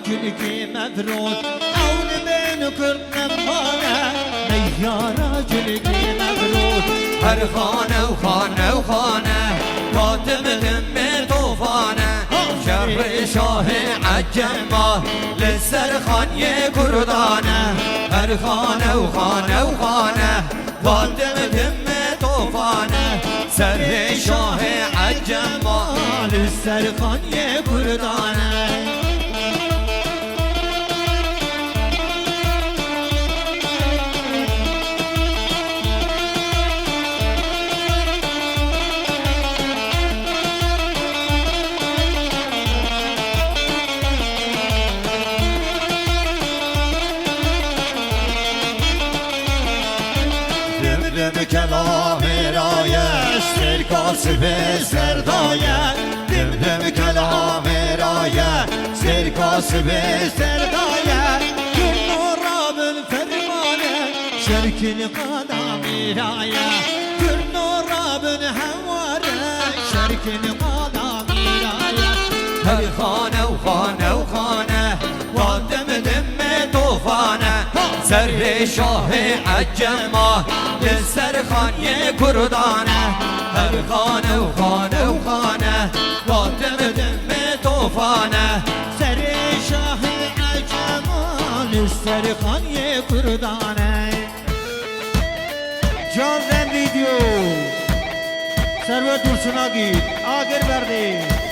جلگی مفروض اول من کردم خانه نیارا جلگی مفروض هر خانه و خانه و خانه فاطم دم طوفانه شر شاه عجم ما لسر خانه کردانه هر خانه و خانه و خانه فاطم دم طوفانه سر شاه عجم ما لسر خانه کردانه دم کلام رایش سرکاس به سردایه دم کلام رایش سرکاس به سردایه کن راب فرمانه شرکن قدامی رایه کن راب هواره شرکن قدامی رایه هر خانه و خانه و خانه فاطم دم طوفانه سر شاه عجم لسر خانه کردانه هر خانه و خانه و خانه فاطم دم طوفانه سر شاه عجم لسر خانه کردانه جان ویدیو سرور درسونا گید آگر برده